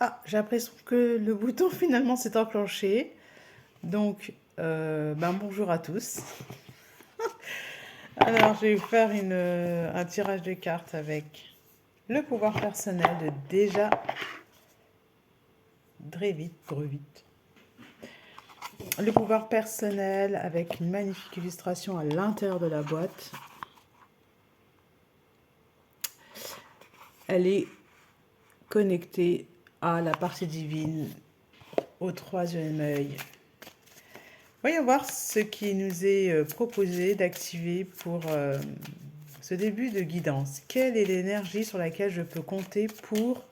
Ah, j'ai l'impression que le bouton finalement s'est enclenché. Donc, bonjour à tous. Alors, je vais vous faire un tirage de cartes avec le pouvoir personnel de Déjà Drevit. Le pouvoir personnel avec une magnifique illustration à l'intérieur de la boîte. Elle est connectée à la partie divine, au troisième œil. Voyons voir ce qui nous est proposé d'activer pour ce début de guidance. Quelle est l'énergie sur laquelle je peux compter pour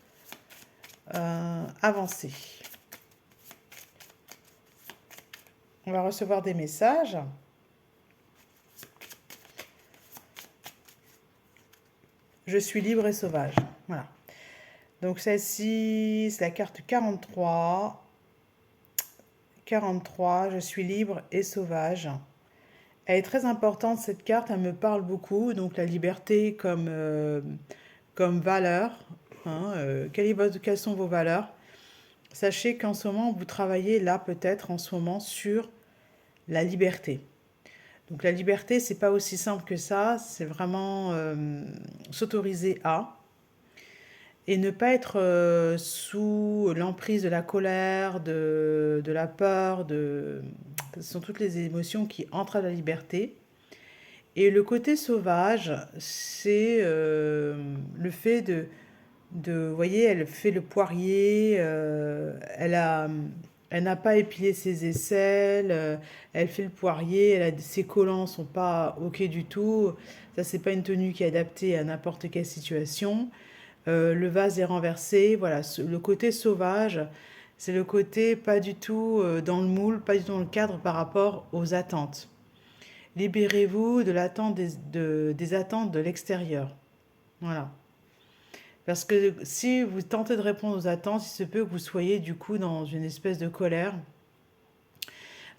avancer? On va recevoir des messages. Je suis libre et sauvage. Voilà. Donc celle-ci, c'est la carte 43. 43, je suis libre et sauvage. Elle est très importante, cette carte, elle me parle beaucoup. Donc la liberté comme valeur. Hein, quelles sont vos valeurs? Sachez qu'en ce moment, vous travaillez là peut-être en ce moment sur la liberté. Donc la liberté, c'est pas aussi simple que ça. C'est vraiment s'autoriser à et ne pas être sous l'emprise de la colère, de la peur. Ce sont toutes les émotions qui entrent à la liberté. Et le côté sauvage, c'est le fait vous voyez, elle fait le poirier, elle n'a pas épilé ses aisselles, elle fait le poirier, ses collants sont pas ok du tout. Ça, c'est pas une tenue qui est adaptée à n'importe quelle situation. Le vase est renversé, voilà, le côté sauvage, c'est le côté pas du tout dans le moule, pas du tout dans le cadre par rapport aux attentes. Libérez-vous de l'attente des attentes de l'extérieur. Voilà. Parce que si vous tentez de répondre aux attentes, il se peut que vous soyez du coup dans une espèce de colère.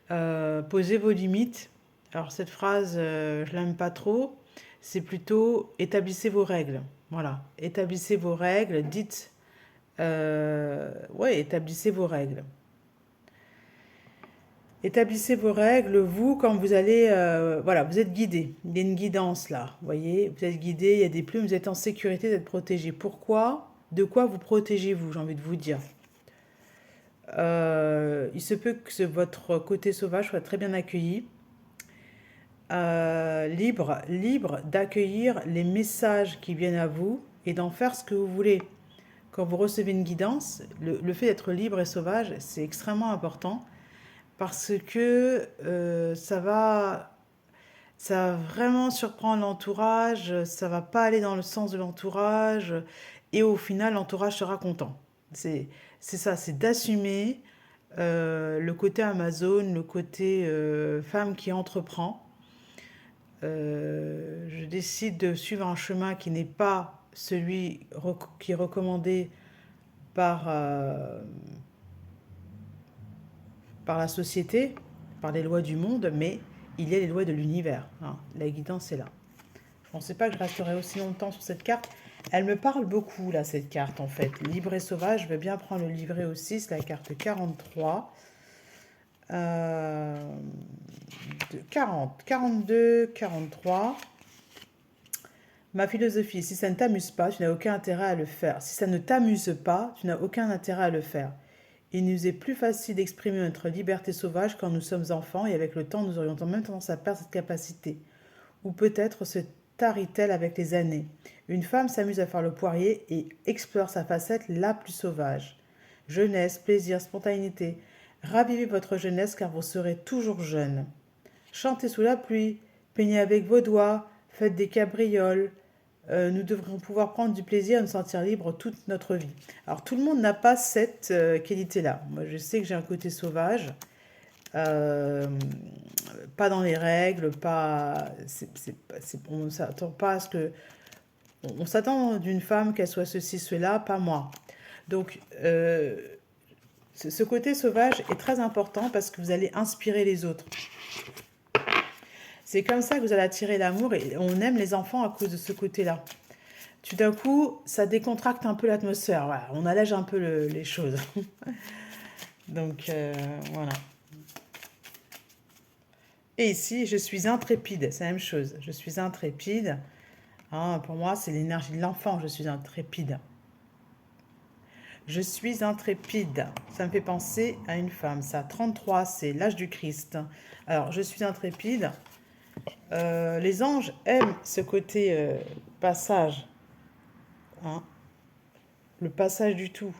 Posez vos limites. Alors cette phrase, je l'aime pas trop. C'est plutôt établissez vos règles. Voilà, établissez vos règles. Dites, ouais, établissez vos règles. Établissez vos règles, vous, quand vous allez, voilà, vous êtes guidé. Il y a une guidance là, vous voyez, vous êtes guidé, il y a des plumes, vous êtes en sécurité d'être protégé. Pourquoi? De quoi vous protégez-vous, j'ai envie de vous dire. Il se peut que votre côté sauvage soit très bien accueilli. Libre d'accueillir les messages qui viennent à vous et d'en faire ce que vous voulez. Quand vous recevez une guidance, le fait d'être libre et sauvage, c'est extrêmement important parce que ça va vraiment surprendre l'entourage, ça va pas aller dans le sens de l'entourage et au final l'entourage sera content. C'est c'est ça, c'est d'assumer le côté Amazon, le côté femme qui entreprend. Je décide de suivre un chemin qui n'est pas celui qui est recommandé par, par la société, par les lois du monde, mais il y a les lois de l'univers. Hein. La guidance est là. Je ne pensais pas que je resterais aussi longtemps sur cette carte. Elle me parle beaucoup, là, cette carte, en fait. Libre et sauvage, je vais bien prendre le livret aussi, c'est la carte 43. Euh, 40, 42, 43. Ma philosophie, si ça ne t'amuse pas, tu n'as aucun intérêt à le faire. Si ça ne t'amuse pas, tu n'as aucun intérêt à le faire. Il nous est plus facile d'exprimer notre liberté sauvage quand nous sommes enfants et avec le temps, nous aurions même tendance à perdre cette capacité. Ou peut-être se tarit-elle avec les années. Une femme s'amuse à faire le poirier et explore sa facette la plus sauvage. Jeunesse, plaisir, spontanéité. Ravivez votre jeunesse car vous serez toujours jeune. Chantez sous la pluie, peignez avec vos doigts, faites des cabrioles. Nous devrions pouvoir prendre du plaisir et nous sentir libres toute notre vie. Alors tout le monde n'a pas cette qualité-là. Moi je sais que j'ai un côté sauvage. Euh, Pas dans les règles, pas. On ne s'attend pas à ce que. On s'attend d'une femme qu'elle soit ceci, cela, pas moi. Donc, ce côté sauvage est très important parce que vous allez inspirer les autres. C'est comme ça que vous allez attirer l'amour et on aime les enfants à cause de ce côté-là. Tout d'un coup, ça décontracte un peu l'atmosphère. Voilà, on allège un peu les choses. Donc, voilà. Et ici, je suis intrépide. C'est la même chose. Je suis intrépide. Hein, pour moi, c'est l'énergie de l'enfant. Je suis intrépide. Je suis intrépide. Ça me fait penser à une femme. Ça, 33, c'est l'âge du Christ. Alors, je suis intrépide. Les anges aiment ce côté passage. Hein, le passage du tout.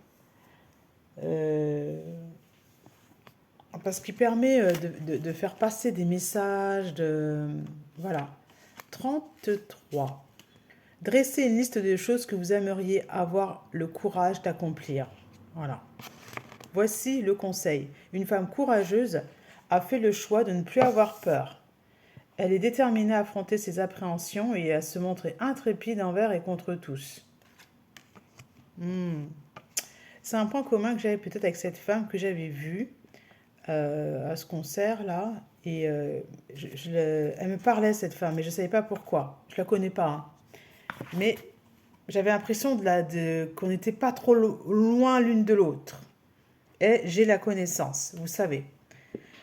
Parce qu'il permet de faire passer des messages. Voilà. 33. Dressez une liste de choses que vous aimeriez avoir le courage d'accomplir. Voilà. Voici le conseil. Une femme courageuse a fait le choix de ne plus avoir peur. Elle est déterminée à affronter ses appréhensions et à se montrer intrépide envers et contre tous. C'est un point commun que j'avais peut-être avec cette femme que j'avais vue à ce concert-là. Et elle me parlait, cette femme, mais je ne savais pas pourquoi. Je ne la connais pas. Hein. Mais j'avais l'impression qu'on n'était pas trop loin l'une de l'autre. Et j'ai la connaissance, vous savez.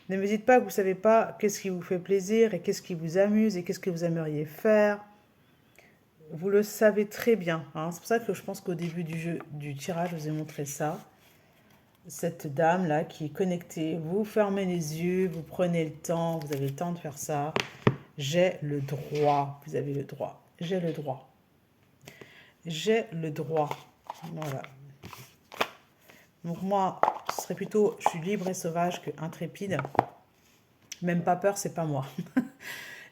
Ne me dites pas que vous ne savez pas qu'est-ce qui vous fait plaisir et qu'est-ce qui vous amuse et qu'est-ce que vous aimeriez faire. Vous le savez très bien. Hein. C'est pour ça que je pense qu'au début du tirage, je vous ai montré ça. Cette dame-là qui est connectée. Vous fermez les yeux, vous prenez le temps, vous avez le temps de faire ça. J'ai le droit. Vous avez le droit. J'ai le droit. J'ai le droit. Voilà. Donc moi, ce serait plutôt, je suis libre et sauvage que intrépide. Même pas peur, c'est pas moi.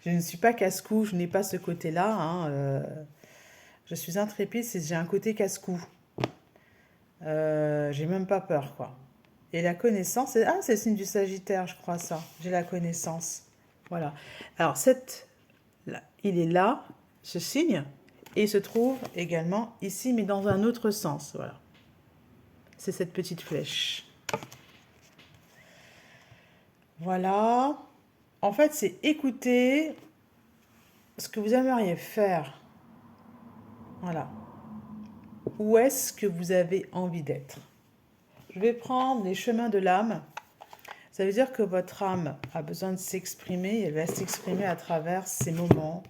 Je ne suis pas casse-cou, je n'ai pas ce côté-là. Hein. Je suis intrépide, j'ai un côté casse-cou. J'ai même pas peur, quoi. Et la connaissance, c'est le signe du Sagittaire, je crois ça. J'ai la connaissance. Voilà. Alors, il est là, ce signe, et il se trouve également ici, mais dans un autre sens. Voilà. C'est cette petite flèche. Voilà. En fait, c'est écouter ce que vous aimeriez faire. Voilà. Où est-ce que vous avez envie d'être? Je vais prendre les chemins de l'âme. Ça veut dire que votre âme a besoin de s'exprimer. Elle va s'exprimer à travers ces moments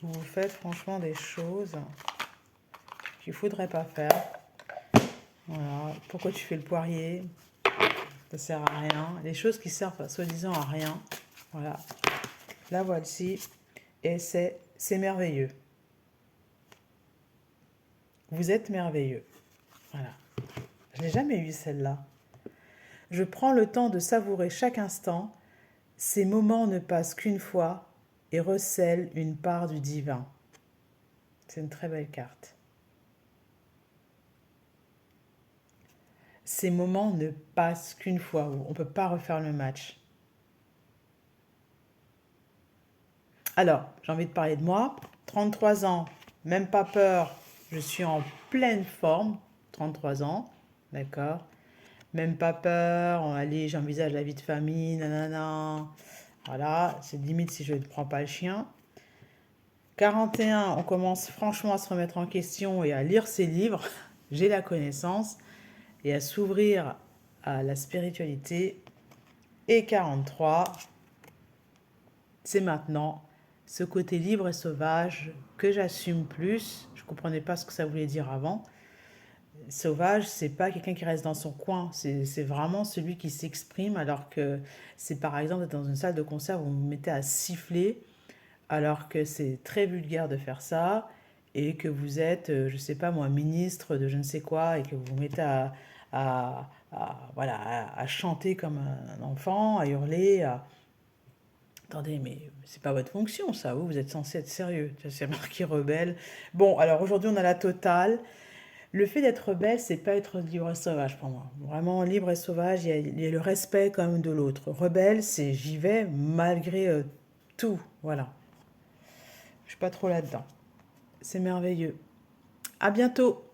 où vous faites franchement des choses qu'il ne faudrait pas faire. Voilà. Pourquoi tu fais le poirier? Ça sert à rien. Les choses qui servent soi-disant à rien. Voilà. La voici. Et c'est merveilleux. Vous êtes merveilleux. Voilà. Je n'ai jamais eu celle-là. Je prends le temps de savourer chaque instant. Ces moments ne passent qu'une fois et recèlent une part du divin. C'est une très belle carte. Ces moments ne passent qu'une fois. On ne peut pas refaire le match. Alors, j'ai envie de parler de moi. 33 ans, même pas peur. Je suis en pleine forme. 33 ans, d'accord. Même pas peur. Allez, j'envisage la vie de famille, nanana. Voilà, c'est limite si je ne prends pas le chien. 41, on commence franchement à se remettre en question et à lire ses livres. J'ai la connaissance et à s'ouvrir à la spiritualité. Et 43, c'est maintenant ce côté libre et sauvage que j'assume plus. Je ne comprenais pas ce que ça voulait dire avant. Sauvage, c'est pas quelqu'un qui reste dans son coin, c'est vraiment celui qui s'exprime, alors que c'est par exemple dans une salle de concert où vous vous mettez à siffler, alors que c'est très vulgaire de faire ça, et que vous êtes, je sais pas moi, ministre de je ne sais quoi, et que vous vous mettez voilà, à chanter comme un enfant, à hurler, Attendez, mais c'est pas votre fonction, ça. Vous êtes censé être sérieux. C'est marqué rebelle. Bon, alors aujourd'hui, on a la totale. Le fait d'être rebelle, c'est pas être libre et sauvage pour moi. Vraiment, libre et sauvage, il y a le respect quand même de l'autre. Rebelle, c'est j'y vais malgré tout. Voilà. Je suis pas trop là-dedans. C'est merveilleux. À bientôt.